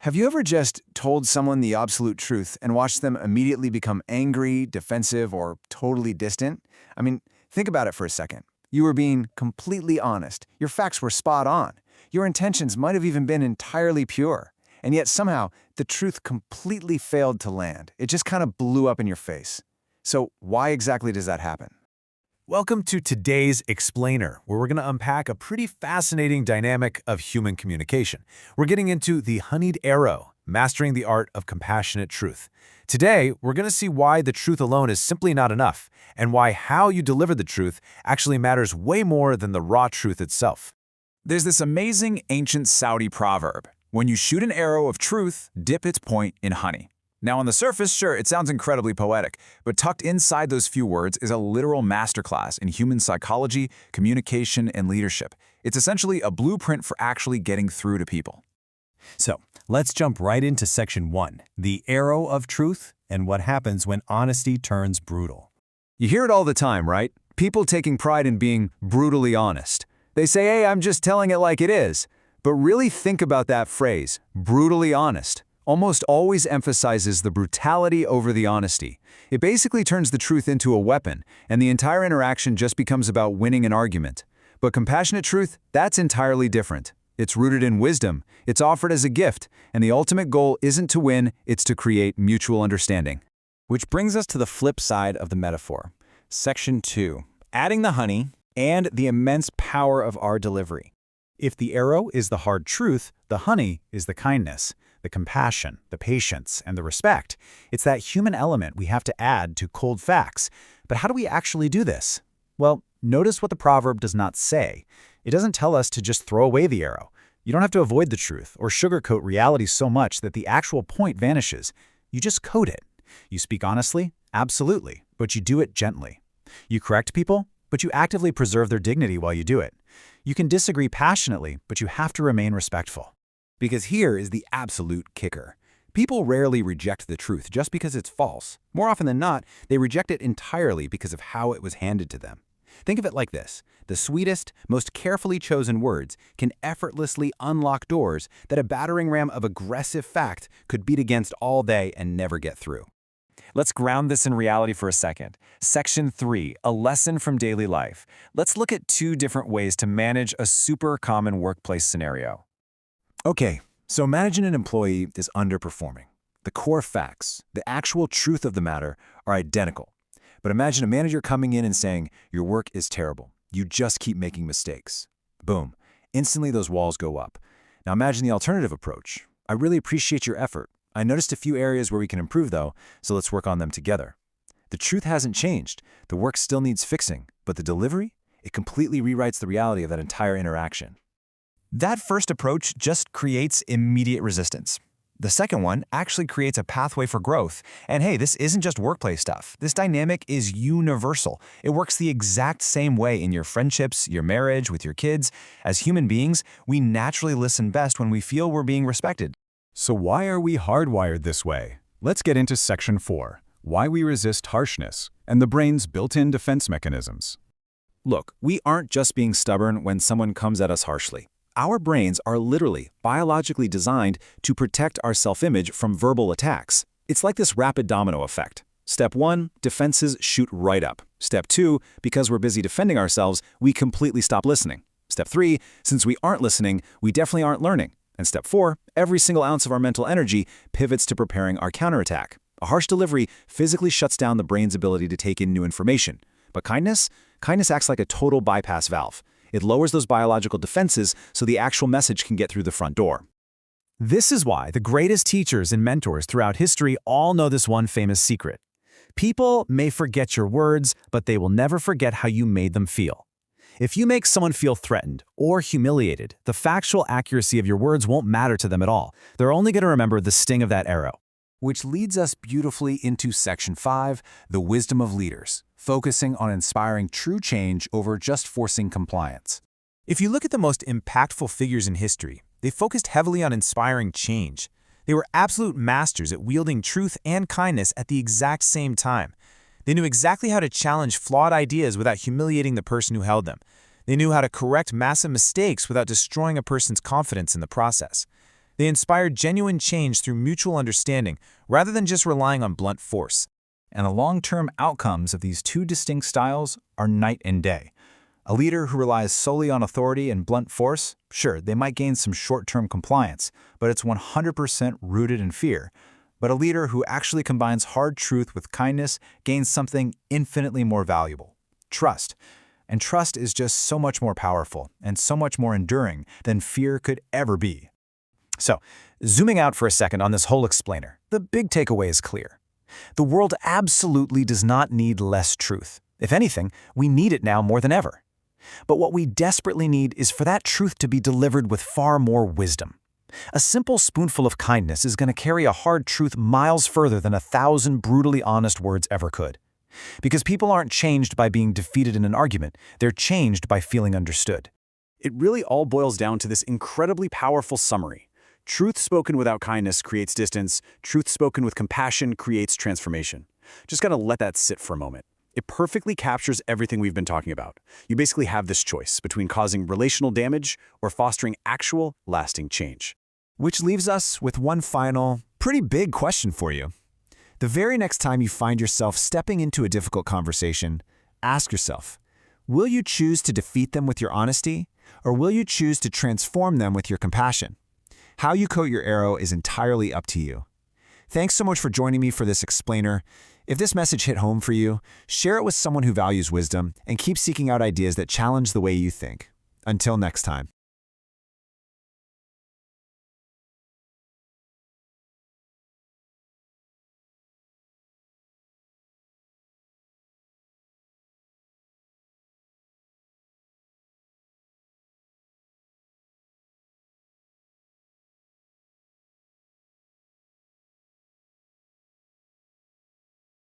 Have you ever just told someone the absolute truth and watched them immediately become angry, defensive, or totally distant? I mean, think about it for a second. You were being completely honest. Your facts were spot on. Your intentions might have even been entirely pure. And yet somehow, the truth completely failed to land. It just kind of blew up in your face. So why exactly does that happen? Welcome to today's Explainer, where we're going to unpack a pretty fascinating dynamic of human communication. We're getting into the honeyed arrow, mastering the art of compassionate truth. Today, we're going to see why the truth alone is simply not enough, and why how you deliver the truth actually matters way more than the raw truth itself. There's this amazing ancient Saudi proverb: when you shoot an arrow of truth, dip its point in honey. Now, on the surface, sure, it sounds incredibly poetic, but tucked inside those few words is a literal masterclass in human psychology, communication, and leadership. It's essentially a blueprint for actually getting through to people. So, let's jump right into Section 1, the arrow of truth and what happens when honesty turns brutal. You hear it all the time, right? People taking pride in being brutally honest. They say, hey, I'm just telling it like it is. But really think about that phrase, brutally honest. Almost always emphasizes the brutality over the honesty. It basically turns the truth into a weapon, and the entire interaction just becomes about winning an argument. But compassionate truth, that's entirely different. It's rooted in wisdom, it's offered as a gift, and the ultimate goal isn't to win, it's to create mutual understanding. Which brings us to the flip side of the metaphor. Section 2, adding the honey and the immense power of our delivery. If the arrow is the hard truth, the honey is the kindness, the compassion, the patience, and the respect. It's that human element we have to add to cold facts. But how do we actually do this? Well, notice what the proverb does not say. It doesn't tell us to just throw away the arrow. You don't have to avoid the truth or sugarcoat reality so much that the actual point vanishes. You just code it. You speak honestly? Absolutely, but you do it gently. You correct people? But you actively preserve their dignity while you do it. You can disagree passionately, but you have to remain respectful. Because here is the absolute kicker. People rarely reject the truth just because it's false. More often than not, they reject it entirely because of how it was handed to them. Think of it like this: the sweetest, most carefully chosen words can effortlessly unlock doors that a battering ram of aggressive fact could beat against all day and never get through. Let's ground this in reality for a second. Section 3, a lesson from daily life. Let's look at two different ways to manage a super common workplace scenario. Okay, so imagine an employee is underperforming. The core facts, the actual truth of the matter, are identical. But imagine a manager coming in and saying, your work is terrible. You just keep making mistakes. Boom. Instantly those walls go up. Now imagine the alternative approach. I really appreciate your effort. I noticed a few areas where we can improve though, so let's work on them together. The truth hasn't changed. The work still needs fixing, but the delivery, it completely rewrites the reality of that entire interaction. That first approach just creates immediate resistance. The second one actually creates a pathway for growth. And hey, this isn't just workplace stuff. This dynamic is universal. It works the exact same way in your friendships, your marriage, with your kids. As human beings, we naturally listen best when we feel we're being respected. So why are we hardwired this way? Let's get into Section 4, why we resist harshness and the brain's built-in defense mechanisms. Look, we aren't just being stubborn when someone comes at us harshly. Our brains are literally biologically designed to protect our self-image from verbal attacks. It's like this rapid domino effect. Step 1, defenses shoot right up. Step 2, because we're busy defending ourselves, we completely stop listening. Step 3, since we aren't listening, we definitely aren't learning. And step 4, every single ounce of our mental energy pivots to preparing our counterattack. A harsh delivery physically shuts down the brain's ability to take in new information. But kindness acts like a total bypass valve. It lowers those biological defenses so the actual message can get through the front door. This is why the greatest teachers and mentors throughout history all know this one famous secret. People may forget your words, but they will never forget how you made them feel. If you make someone feel threatened or humiliated, the factual accuracy of your words won't matter to them at all. They're only going to remember the sting of that arrow. Which leads us beautifully into Section 5, the wisdom of leaders, focusing on inspiring true change over just forcing compliance. If you look at the most impactful figures in history, they focused heavily on inspiring change. They were absolute masters at wielding truth and kindness at the exact same time. They knew exactly how to challenge flawed ideas without humiliating the person who held them. They knew how to correct massive mistakes without destroying a person's confidence in the process. They inspire genuine change through mutual understanding rather than just relying on blunt force. And the long-term outcomes of these two distinct styles are night and day. A leader who relies solely on authority and blunt force, sure, they might gain some short-term compliance, but it's 100% rooted in fear. But a leader who actually combines hard truth with kindness gains something infinitely more valuable: trust. And trust is just so much more powerful and so much more enduring than fear could ever be. So, zooming out for a second on this whole explainer, the big takeaway is clear. The world absolutely does not need less truth. If anything, we need it now more than ever. But what we desperately need is for that truth to be delivered with far more wisdom. A simple spoonful of kindness is going to carry a hard truth miles further than 1,000 brutally honest words ever could. Because people aren't changed by being defeated in an argument, they're changed by feeling understood. It really all boils down to this incredibly powerful summary. Truth spoken without kindness creates distance. Truth spoken with compassion creates transformation. Just gotta let that sit for a moment. It perfectly captures everything we've been talking about. You basically have this choice between causing relational damage or fostering actual, lasting change. Which leaves us with one final, pretty big question for you. The very next time you find yourself stepping into a difficult conversation, ask yourself, will you choose to defeat them with your honesty, or will you choose to transform them with your compassion? How you coat your arrow is entirely up to you. Thanks so much for joining me for this explainer. If this message hit home for you, share it with someone who values wisdom and keep seeking out ideas that challenge the way you think. Until next time.